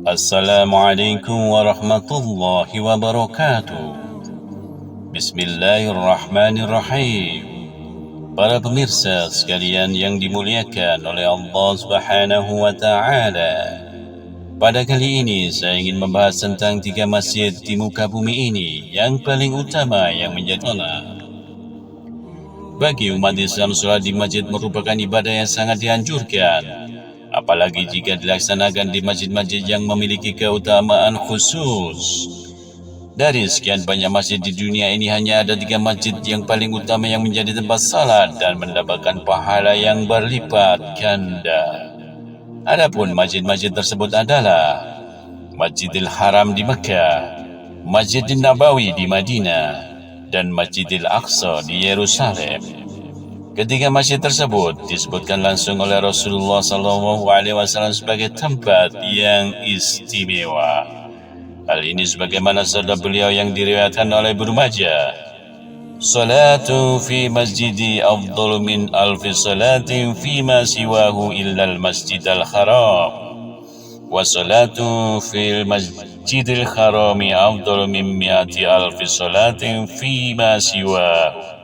Assalamualaikum warahmatullahi wabarakatuh. Bismillahirrahmanirrahim. Para pemirsa sekalian yang dimuliakan oleh Allah Subhanahu wa Ta'ala, pada kali ini saya ingin membahas tentang 3 masjid di muka bumi ini yang paling utama yang menjadi salat. Bagi umat Islam, salat di masjid merupakan ibadah yang sangat dianjurkan, apalagi jika dilaksanakan di masjid-masjid yang memiliki keutamaan khusus. Dari sekian banyak masjid di dunia ini, hanya ada 3 masjid yang paling utama yang menjadi tempat salat dan mendapatkan pahala yang berlipat ganda. Adapun masjid-masjid tersebut adalah Masjidil Haram di Mekah, Masjidil Nabawi di Madinah, dan Masjidil Aqsa di Yerusalem. Ketiga masjid tersebut disebutkan langsung oleh Rasulullah SAW sebagai tempat yang istimewa. Hal ini sebagaimana sabda beliau yang diriwayatkan oleh Ibnu Majah, "Salatu fi masjidi afdalu min alfi salatin fi ma siwahu illa al-masjidal haram. Wa salatu fil masjidil harami afdalu min mi'ati alfi salatin fi ma siwahu."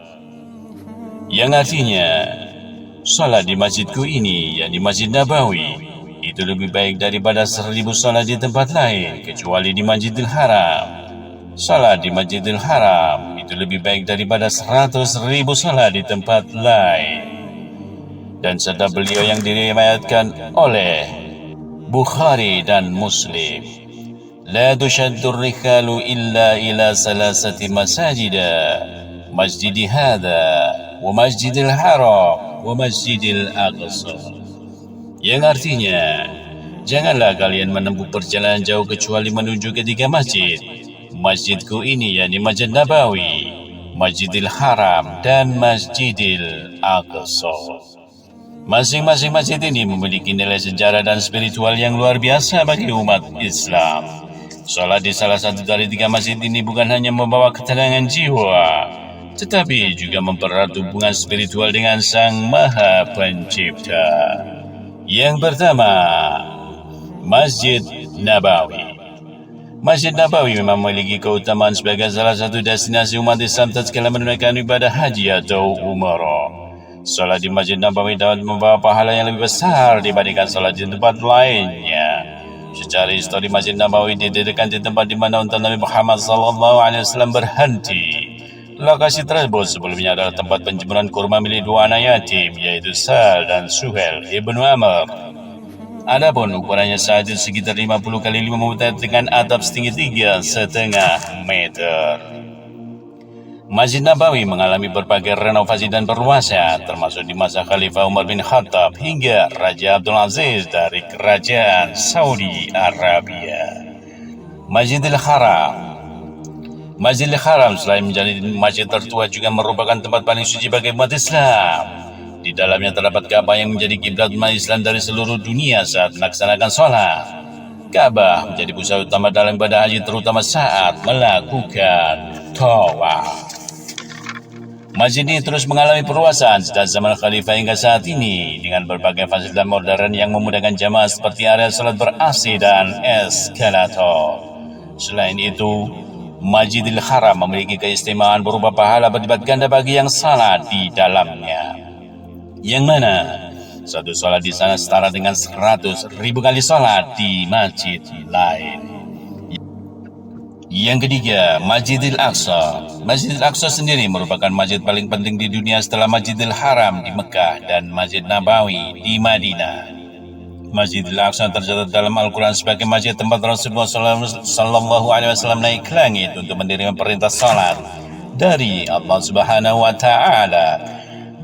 Yang artinya, salat di masjidku ini, yakni Masjid Nabawi, itu lebih baik daripada 1000 salat di tempat lain, kecuali di Masjidil Haram. Salat di Masjidil Haram itu lebih baik daripada 100.000 salat di tempat lain. Dan sabda beliau yang diriwayatkan oleh Bukhari dan Muslim, "La tushaddur rikhalu illa ila salasati masajida, masjidi hadha, wa masjidil haram, wa masjidil aqsa." Yang artinya, janganlah kalian menempuh perjalanan jauh kecuali menuju ke 3 masjid. Masjidku ini, yakni Masjid Nabawi, Masjidil Haram, dan Masjidil Aqsa. Masing-masing masjid ini memiliki nilai sejarah dan spiritual yang luar biasa bagi umat Islam. Salat di salah satu dari 3 masjid ini bukan hanya membawa ketenangan jiwa, tetapi juga mempererat hubungan spiritual dengan Sang Maha Pencipta. Yang pertama, Masjid Nabawi. Masjid Nabawi memang memiliki keutamaan sebagai salah satu destinasi umat Islam tatkala menunaikan ibadah haji atau umrah. Salat di Masjid Nabawi dapat membawa pahala yang lebih besar dibandingkan salat di tempat lainnya. Secara histori, Masjid Nabawi didirikan di tempat di mana unta Nabi Muhammad SAW berhenti. Lokasi tersebut sebelumnya adalah tempat penjemuran kurma milik 2 anak yatim, yaitu Sal dan Suhel ibnu Amr. Adapun ukurannya saat itu sekitar 50 kali 50 meter dengan atap setinggi 3,5 meter. Masjid Nabawi mengalami berbagai renovasi dan perluasan, termasuk di masa Khalifah Umar bin Khattab hingga Raja Abdul Aziz dari Kerajaan Saudi Arabia. Masjidil Haram. Masjidil Haram selain menjadi masjid tertua juga merupakan tempat paling suci bagi umat Islam. Di dalamnya terdapat Ka'bah yang menjadi kiblat umat Islam dari seluruh dunia saat melaksanakan sholat. Ka'bah menjadi pusat utama dalam ibadah haji, terutama saat melakukan tawaf. Masjid ini terus mengalami perluasan sejak zaman Khalifah hingga saat ini dengan berbagai fasilitas modern yang memudahkan jamaah seperti area sholat ber-AC dan eskalator. Selain itu, Masjidil Haram memiliki keistimewaan berupa pahala berlipat ganda bagi yang salat di dalamnya, yang mana satu salat di sana setara dengan 100.000 kali salat di masjid lain. Yang ketiga, Masjidil Aqsa. Masjidil Aqsa sendiri merupakan masjid paling penting di dunia setelah Masjidil Haram di Mekah dan Masjid Nabawi di Madinah. Masjidil Aqsa tercatat dalam Al-Quran sebagai masjid tempat Rasulullah SAW naik ke langit untuk menerima perintah salat dari Allah Subhanahu wa Ta'ala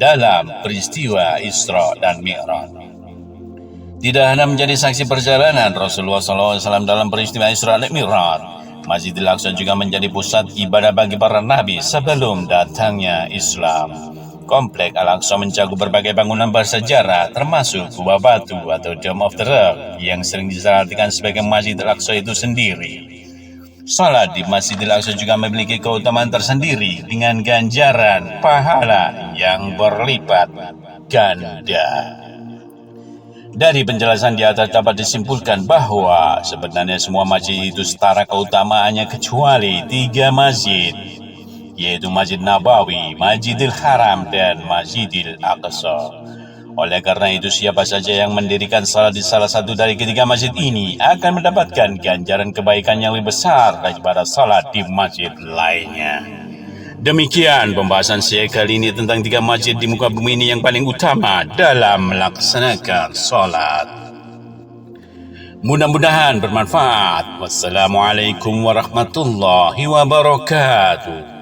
dalam peristiwa Isra dan Mi'raj. Tidak hanya menjadi saksi perjalanan Rasulullah SAW dalam peristiwa Isra dan Mi'raj, Masjidil Aqsa juga menjadi pusat ibadah bagi para nabi sebelum datangnya Islam. Komplek Al-Aqsa mencakup berbagai bangunan bersejarah, termasuk Gua Batu atau Dome of the Rock yang sering disartikan sebagai Masjid Al-Aqsa itu sendiri. Salat di Masjidil Aqsa juga memiliki keutamaan tersendiri dengan ganjaran pahala yang berlipat ganda. Dari penjelasan di atas dapat disimpulkan bahwa sebenarnya semua masjid itu setara keutamaannya kecuali 3 masjid, yaitu Masjid Nabawi, Masjidil Haram, dan Masjidil Aqsa. Oleh karena itu, siapa saja yang mendirikan salat di salah satu dari ketiga masjid ini akan mendapatkan ganjaran kebaikan yang lebih besar daripada salat di masjid lainnya. Demikian pembahasan saya kali ini tentang 3 masjid di muka bumi ini yang paling utama dalam melaksanakan salat. Mudah-mudahan bermanfaat. Wassalamualaikum warahmatullahi wabarakatuh.